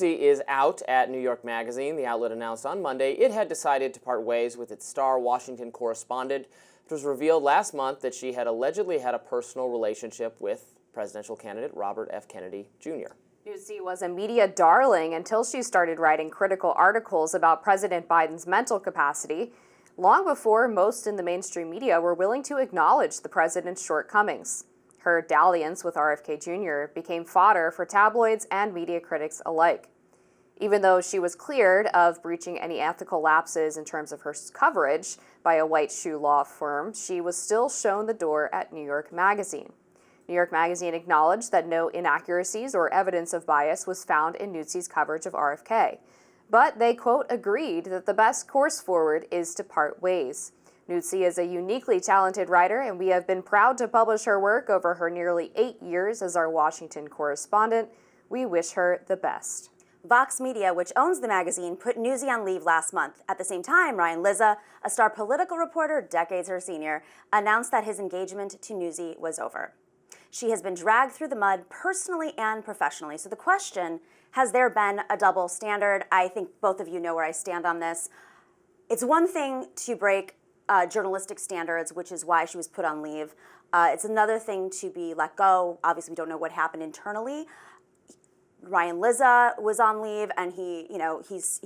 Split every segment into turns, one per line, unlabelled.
Nuzzi is out at New York Magazine. The outlet announced on Monday it had decided to part ways with its star Washington correspondent. It was revealed last month that she had allegedly had a personal relationship with presidential candidate Robert F. Kennedy, Jr.
Nuzzi was a media darling until she started writing critical articles about President Biden's mental capacity, long before most in the mainstream media were willing to acknowledge the president's shortcomings. Her dalliance with RFK Jr. became fodder for tabloids and media critics alike. Even though she was cleared of breaching any ethical lapses in terms of her coverage by a white shoe law firm, she was still shown the door at New York Magazine. New York Magazine acknowledged that no inaccuracies or evidence of bias was found in Nuzzi's coverage of RFK. But they, quote, agreed that the best course forward is to part ways. Nuzzi is a uniquely talented writer, and we have been proud to publish her work over her nearly 8 years as our Washington correspondent. We wish her the best.
Vox Media, which owns the magazine, put Nuzzi on leave last month. At the same time, Ryan Lizza, a star political reporter decades her senior, announced that his engagement to Nuzzi was over. She has been dragged through the mud personally and professionally. So the question, has there been a double standard? I think both of you know where I stand on this. It's one thing to break journalistic standards, which is why she was put on leave. It's another thing to be let go. Obviously, we don't know what happened internally. Ryan Lizza was on leave, and he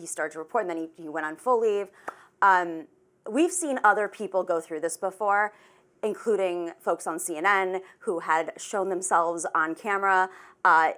started to report, and then he went on full leave. We've seen other people go through this before, including folks on CNN who had shown themselves on camera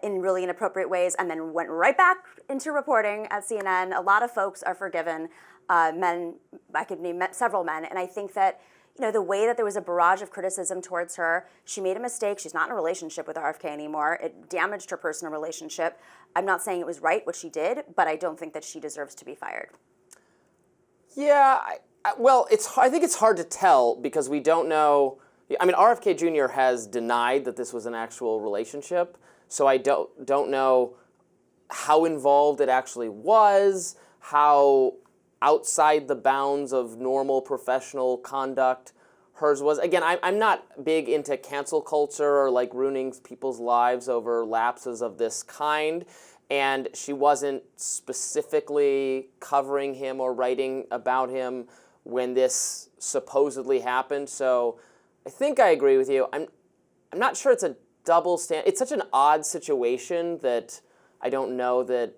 in really inappropriate ways and then went right back into reporting at CNN. A lot of folks are forgiven, men, I could name several men, and I think that the way that there was a barrage of criticism towards her, she made a mistake. She's not in a relationship with RFK anymore. It damaged her personal relationship. I'm not saying it was right what she did, but I don't think that she deserves to be fired.
Yeah, I think it's hard to tell because we don't know. I mean, RFK Jr. has denied that this was an actual relationship, so I don't know how involved it actually was, how outside the bounds of normal professional conduct hers was. Again, I'm not big into cancel culture or like ruining people's lives over lapses of this kind. And she wasn't specifically covering him or writing about him when this supposedly happened. So I think I agree with you. I'm not sure it's a double stand. It's such an odd situation that I don't know that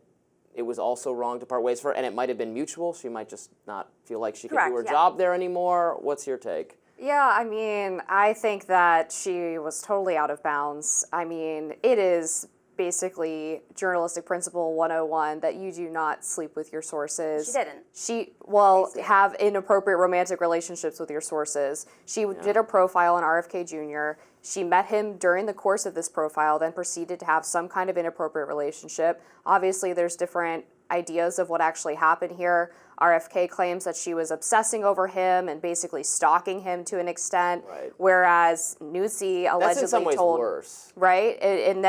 it was also wrong to part ways for her, and it might have been mutual. She might just not feel like she could do her job there anymore. What's your take?
Yeah, I mean, I think that she was totally out of bounds. I mean, it is basically journalistic principle 101 that you do not sleep with your sources.
She didn't.
Have inappropriate romantic relationships with your sources. She did a profile on RFK Jr. She met him during the course of this profile, then proceeded to have some kind of inappropriate relationship. Obviously, there's different ideas of what actually happened here. RFK claims that she was obsessing over him and basically stalking him to an extent, whereas Nuzzi allegedly
That's in some ways worse.
Right? And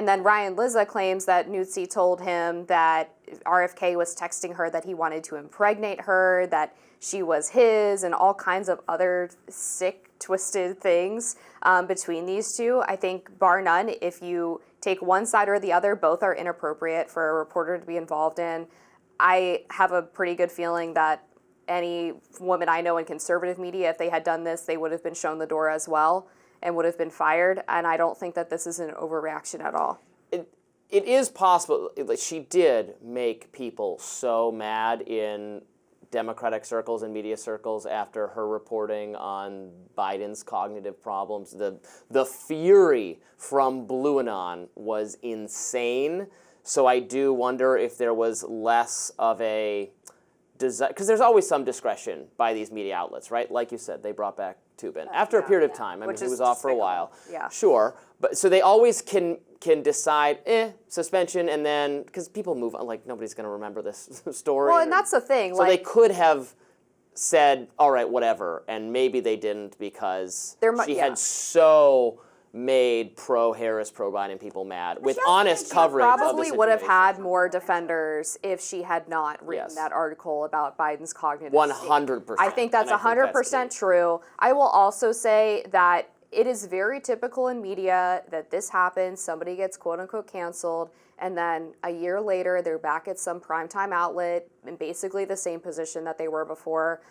then Ryan Lizza claims that Nuzzi told him that RFK was texting her that he wanted to impregnate her, that she was his, and all kinds of other sick, twisted things between these two. I think, bar none, if you take one side or the other, both are inappropriate for a reporter to be involved in. I have a pretty good feeling that any woman I know in conservative media, if they had done this, they would have been shown the door as well and would have been fired. And I don't think that this is an overreaction at all.
It is possible. She did make people so mad in Democratic circles and media circles after her reporting on Biden's cognitive problems. The fury from Blue Anon was insane. So I do wonder if there was less of a desire, because there's always some discretion by these media outlets, right? Like you said, they brought back Tubin after a period of time. I mean, he was off for a while.
Yeah.
Sure. But so they always can decide, suspension, and then, because people move on, like nobody's going to remember this story.
Well, and that's the thing.
So they could have said, all right, whatever, and maybe they didn't because she had so made pro-Harris, pro-Biden people mad with honest coverage of the
probably
situation.
would have had more defenders if she had not written that article about Biden's cognitive
100%.
I think that's 100% true. I will also say that it is very typical in media that this happens, somebody gets quote-unquote canceled, and then a year later they're back at some primetime outlet in basically the same position that they were before.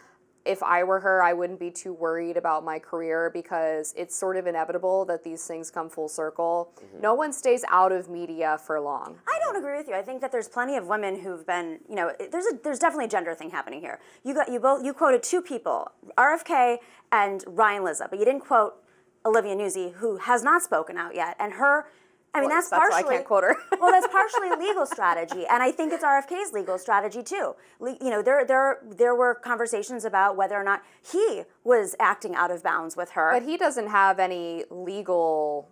If I were her, I wouldn't be too worried about my career because it's sort of inevitable that these things come full circle. No one stays out of media for long.
I don't agree with you. I think that there's plenty of women who've been, there's definitely a gender thing happening here. You quoted two people, RFK and Ryan Lizza, but you didn't quote Olivia Nuzzi, who has not spoken out yet, and her. That's partially.
Why I can't quote her.
Well, that's partially a legal strategy, and I think it's RFK's legal strategy too. There were conversations about whether or not he was acting out of bounds with her.
But he doesn't have any legal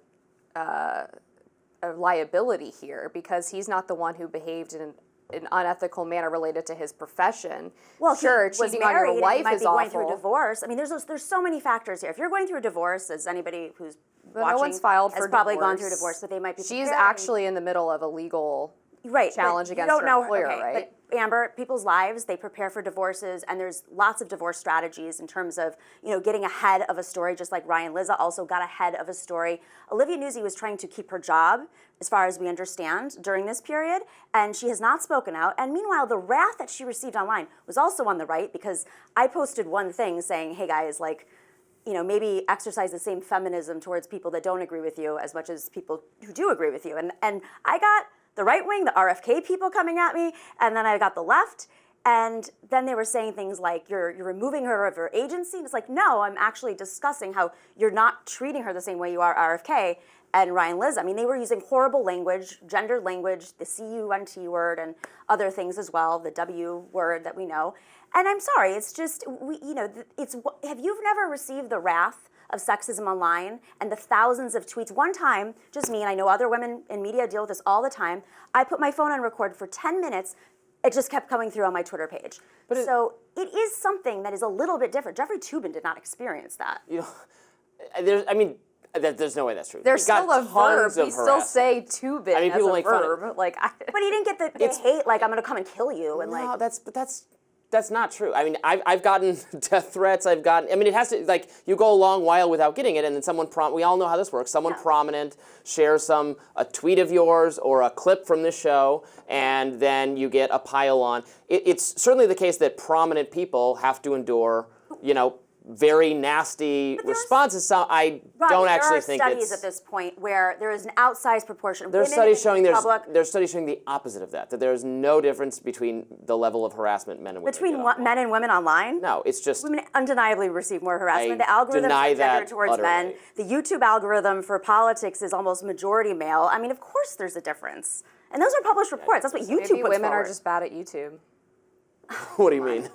liability here because he's not the one who behaved in an unethical manner related to his profession.
Well,
sure,
he was
cheating on your
married,
wife
and he might
is
be
awful.
going through a divorce. There's so many factors here. If you're going through a divorce, as anybody who's watching
no one's filed
has
for
probably
divorce.
gone through a divorce, but they might be.
She's
preparing.
actually in the middle of a legal challenge
but
against
you don't
her
know,
employer,
okay,
right?
But Amber, people's lives, they prepare for divorces, and there's lots of divorce strategies in terms of, getting ahead of a story, just like Ryan Lizza also got ahead of a story. Olivia Nuzzi was trying to keep her job, as far as we understand, during this period, and she has not spoken out. And meanwhile, the wrath that she received online was also on the right, because I posted one thing saying, hey guys, maybe exercise the same feminism towards people that don't agree with you as much as people who do agree with you. And I got the right wing, the RFK people coming at me, and then I got the left, and then they were saying things like, you're removing her of her agency. And it's like, no, I'm actually discussing how you're not treating her the same way you are RFK and Ryan Lizza. They were using horrible language, gendered language, the CUNT word, and other things as well, the W word that we know. And I'm sorry, it's just, have you never received the wrath of sexism online and the thousands of tweets? One time, just me, and I know other women in media deal with this all the time, I put my phone on record for 10 minutes, it just kept coming through on my Twitter page. So it is something that is a little bit different. Jeffrey Toobin did not experience that.
There's no way that's true.
There's
He got
still a
tons
verb.
of
You still
harassment.
say Toobin as
people
a
make fun of-
verb.
But he didn't get the hate, like, I'm going to come and kill you. And
No, that's not true. I've gotten death threats. It has to, you go a long while without getting it, and then we all know how this works. Someone prominent shares a tweet of yours or a clip from this show, and then you get a pile on. It's certainly the case that prominent people have to endure, very nasty responses. So I don't actually think
there are studies at this point where there is an outsized proportion of
there's
women
studies showing
in public.
there's studies showing the opposite of that there's no difference between the level of harassment men and women
Between
get online.
men and women online?
No, it's just
Women undeniably receive more harassment.
I
The algorithms
deny
are
that
gendered towards
utterly.
men. The YouTube algorithm for politics is almost majority male. Of course there's a difference. And those are published reports. That's what YouTube
Maybe
puts
women
forward.
are just bad at YouTube.
What do you mean?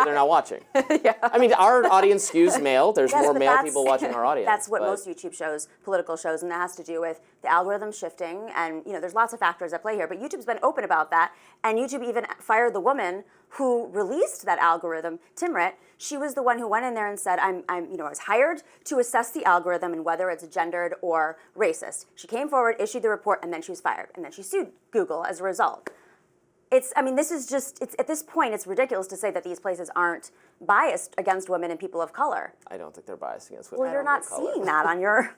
They're not watching.
Yeah.
Our audience skews male. There's
Yes,
more
but
male
that's-
people watching our audience.
That's what
but
most YouTube shows, political shows, and that has to do with the algorithm shifting, and there's lots of factors at play here. But YouTube's been open about that, and YouTube even fired the woman who released that algorithm, Timrit. She was the one who went in there and said, I was hired to assess the algorithm and whether it's gendered or racist. She came forward, issued the report, and then she was fired, and then she sued Google as a result. This is just, at this point, it's ridiculous to say that these places aren't biased against women and people of color.
I don't think they're biased against women.
Well, you're not seeing that on your...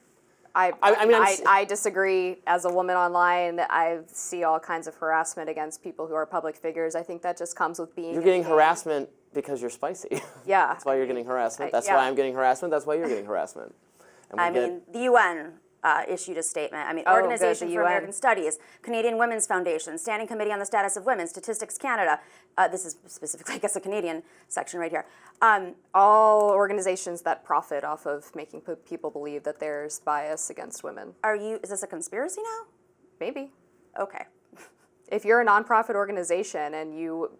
I disagree. As a woman online, I see all kinds of harassment against people who are public figures. I think that just comes with being.
You're getting harassment because you're spicy.
Yeah.
That's why you're getting harassment. That's
yeah.
why I'm getting harassment. That's why you're getting harassment. And
the UN issued a statement.
Oh,
Organization
good, the
for
UN.
American Studies, Canadian Women's Foundation, Standing Committee on the Status of Women, Statistics Canada. This is specifically, I guess, a Canadian section right here.
All organizations that profit off of making people believe that there's bias against women.
Is this a conspiracy now?
Maybe.
Okay.
If you're a nonprofit organization and you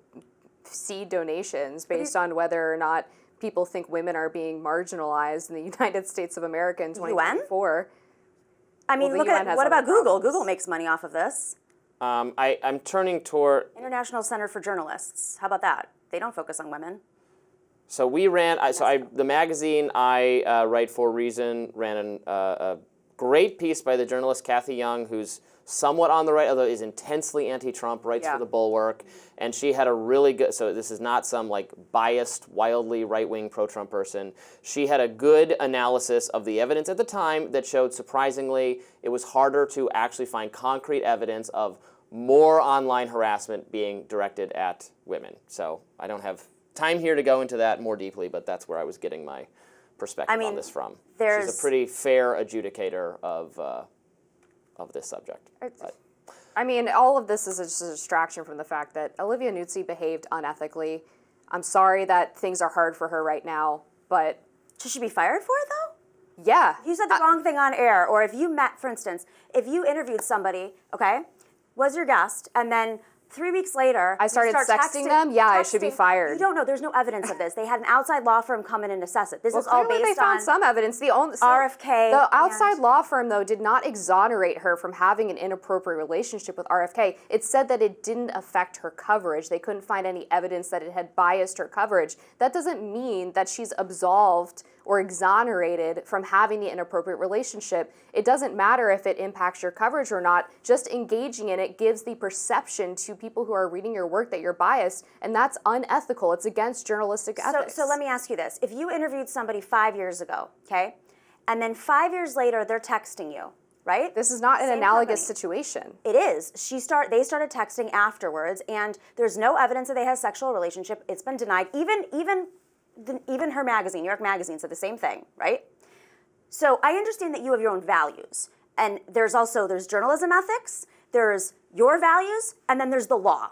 see donations based on whether or not people think women are being marginalized in the United States of America in 2024.
What about Google? Google makes money off of this.
I'm turning toward.
International Center for Journalists. How about that? They don't focus on women.
So we ran. The magazine I write for, Reason, ran a great piece by the journalist Kathy Young, who's somewhat on the right, although is intensely anti-Trump, writes for The Bulwark, and she had a really good, so this is not some like biased, wildly right-wing pro-Trump person. She had a good analysis of the evidence at the time that showed, surprisingly, it was harder to actually find concrete evidence of more online harassment being directed at women. So I don't have time here to go into that more deeply, but that's where I was getting my perspective on this from. She's a pretty fair adjudicator of this subject.
I mean, all of this is just a distraction from the fact that Olivia Nuzzi behaved unethically. I'm sorry that things are hard for her right now, but...
Should she be fired for it, though?
Yeah.
If you said the wrong thing on air, or if you met, for instance, if you interviewed somebody, okay, was your guest, and then 3 weeks later,
I started sexting them, I should be fired.
You don't know. There's no evidence of this. They had an outside law firm come in and assess it. This is all
clearly
based
they found
on
some evidence.
RFK.
The outside law firm, though, did not exonerate her from having an inappropriate relationship with RFK. It said that it didn't affect her coverage. They couldn't find any evidence that it had biased her coverage. That doesn't mean that she's absolved or exonerated from having the inappropriate relationship. It doesn't matter if it impacts your coverage or not. Just engaging in it gives the perception to people who are reading your work that you're biased, and that's unethical. It's against journalistic ethics.
So let me ask you this. If you interviewed somebody 5 years ago, okay, and then 5 years later they're texting you, right?
This is not an analogous situation.
It is. They started texting afterwards, and there's no evidence that they had a sexual relationship. It's been denied. Even her magazine, New York Magazine, said the same thing, right? So I understand that you have your own values, and there's journalism ethics, there's your values, and then there's the law,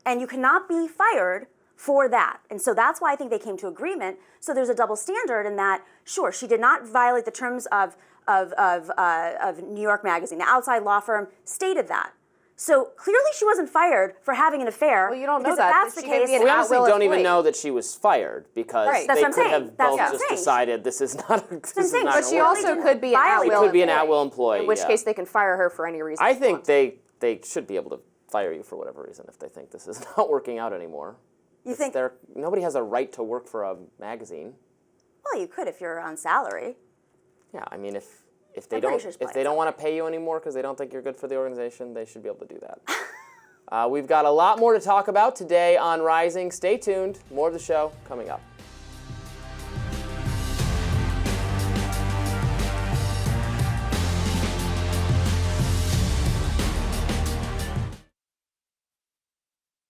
and you cannot be fired for that. And so that's why I think they came to agreement. So there's a double standard in that, sure, she did not violate the terms of New York Magazine. The outside law firm stated that. So clearly she wasn't fired for having an affair.
Well, you don't know
because
that.
If that's the case,
we honestly don't even know that she was fired because
That's
they
what I'm
could
saying.
have
That's
both
what I'm
just
saying.
decided this is not. This is not
But she
gonna work.
also could be an at-will
It could be an at-will employee.
in which case they can fire her for any reason.
I think they should be able to fire you for whatever reason if they think this is not working out anymore.
You think
nobody has a right to work for a magazine?
Well, you could if you're on salary.
Yeah, I mean, if they don't want to pay you anymore because they don't think you're good for the organization, they should be able to do that. We've got a lot more to talk about today on Rising. Stay tuned. More of the show coming up.